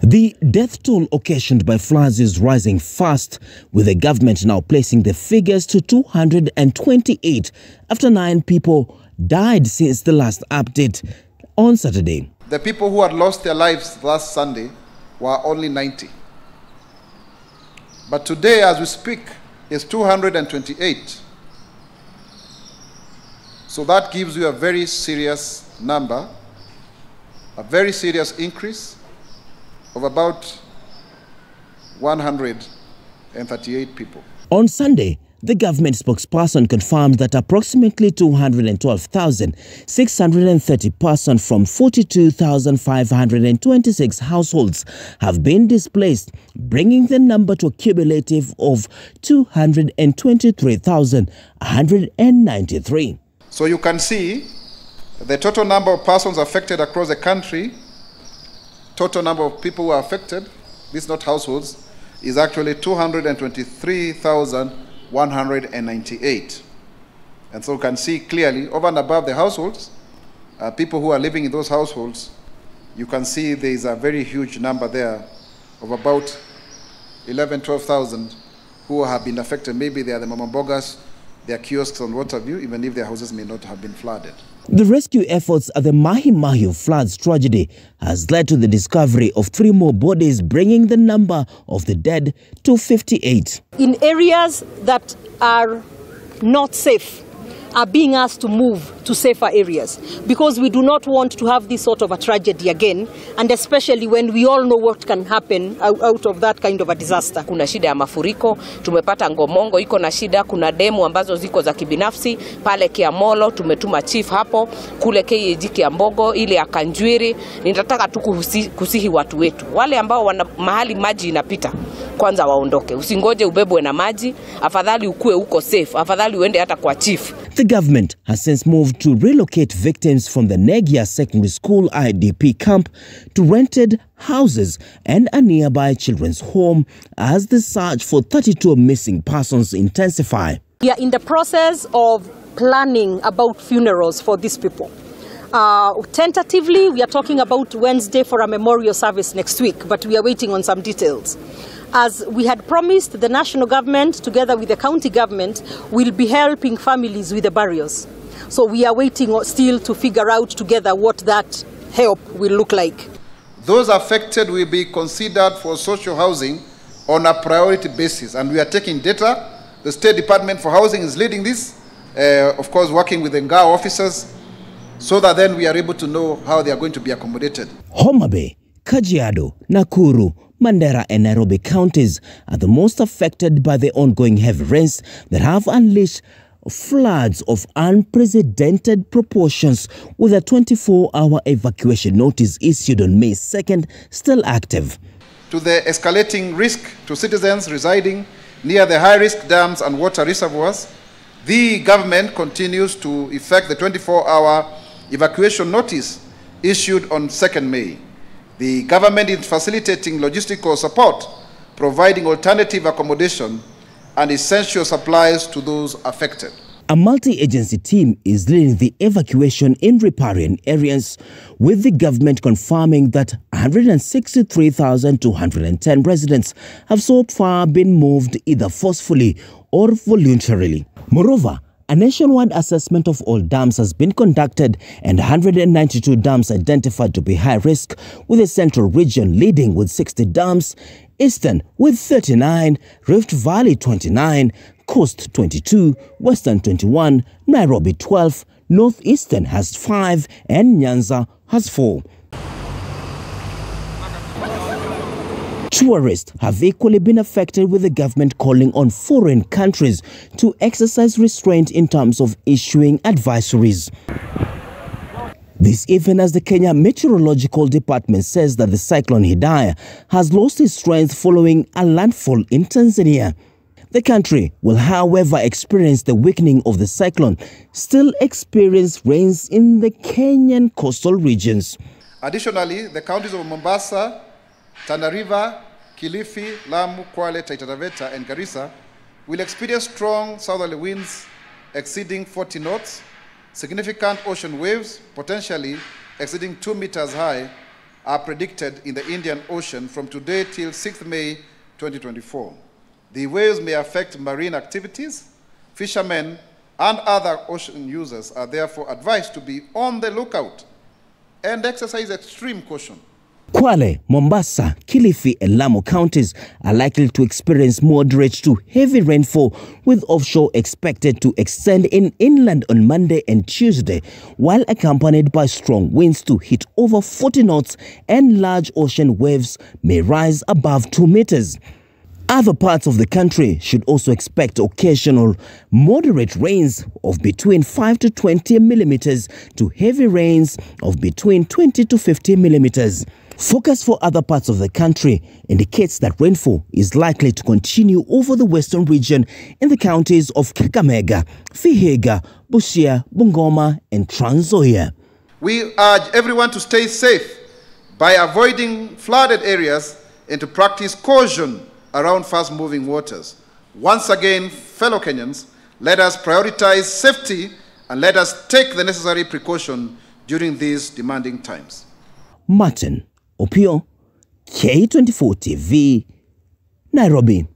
The death toll occasioned by floods is rising fast, with the government now placing the figures to 228 after 9 people died since the last update on Saturday. The people who had lost their lives last Sunday were only 90. But today, as we speak, is 228. So that gives you a very serious number, a very serious increase of about 138 people. On Sunday, the government spokesperson confirmed that approximately 212,630 persons from 42,526 households have been displaced, bringing the number to a cumulative of 223,193. So you can see the total number of persons affected across the country. Total number of people who are affected, this is not households, is actually 223,198. And so you can see clearly, over and above the households, people who are living in those households, you can see there is a very huge number there of about 12,000 who have been affected. Maybe they are the mamambogas, their kiosks and what have you, even if their houses may not have been flooded. The rescue efforts at the Mahi Mahiu floods tragedy has led to the discovery of 3 more bodies, bringing the number of the dead to 58. In areas that are not safe, are being asked to move to safer areas because we do not want to have this sort of a tragedy again, and especially when we all know what can happen out of that kind of a disaster. Kuna shida ya mafuriko, tumepata Ngomongo iko na shida, kuna demu ambazo ziko za kibinafsi, pale Kiamolo tumetuma chief hapo, kule KAG Kiambogo, ile Akanjwiri. Ninataka tu kusihi watu wetu, wale ambao wana mahali maji inapita, kwanza waondoke. Usingoje ubebwe na maji, afadhali ukue uko safe, afadhali uende hata kwa chief. The government has since moved to relocate victims from the Negia Secondary School IDP camp to rented houses and a nearby children's home as the search for 32 missing persons intensify. We are in the process of planning about funerals for these people. Tentatively, we are talking about Wednesday for a memorial service next week, but we are waiting on some details. As we had promised, the national government, together with the county government, will be helping families with the burials. So we are waiting still to figure out together what that help will look like. Those affected will be considered for social housing on a priority basis, and we are taking data. The State Department for Housing is leading this, of course working with the Ngao officers, so that then we are able to know how they are going to be accommodated. Homa Bay, Kajiado, Nakuru, Mandera and Nairobi counties are the most affected by the ongoing heavy rains that have unleashed floods of unprecedented proportions, with a 24-hour evacuation notice issued on May 2nd still active. To the escalating risk to citizens residing near the high-risk dams and water reservoirs, the government continues to effect the 24-hour evacuation notice issued on 2nd May. The government is facilitating logistical support, providing alternative accommodation and essential supplies to those affected. A multi-agency team is leading the evacuation in riparian areas, with the government confirming that 163,210 residents have so far been moved either forcefully or voluntarily. Moreover, a nationwide assessment of all dams has been conducted and 192 dams identified to be high risk, with the central region leading with 60 dams, Eastern with 39, Rift Valley 29, Coast 22, Western 21, Nairobi 12, Northeastern has 5 and Nyanza has 4. Tourists have equally been affected, with the government calling on foreign countries to exercise restraint in terms of issuing advisories. This even as the Kenya Meteorological Department says that the Cyclone Hidaya has lost its strength following a landfall in Tanzania. The country will, however, experience the weakening of the cyclone, still experience rains in the Kenyan coastal regions. Additionally, the counties of Mombasa, Tana River, Kilifi, Lamu, Kwale, Taita Taveta, and Garissa will experience strong southerly winds exceeding 40 knots, significant ocean waves potentially exceeding 2 meters high, are predicted in the Indian Ocean from today till 6th May 2024. The waves may affect marine activities. Fishermen and other ocean users are therefore advised to be on the lookout and exercise extreme caution. Kwale, Mombasa, Kilifi and Lamu counties are likely to experience moderate to heavy rainfall, with offshore expected to extend in inland on Monday and Tuesday, while accompanied by strong winds to hit over 40 knots, and large ocean waves may rise above 2 meters. Other parts of the country should also expect occasional moderate rains of between 5 to 20 millimeters to heavy rains of between 20 to 50 millimeters. Forecast for other parts of the country indicates that rainfall is likely to continue over the western region in the counties of Kakamega, Vihiga, Busia, Bungoma and Trans Nzoia. We urge everyone to stay safe by avoiding flooded areas and to practice caution around fast-moving waters. Once again, fellow Kenyans, let us prioritize safety and let us take the necessary precaution during these demanding times. Martin Opio, K24 TV, Nairobi.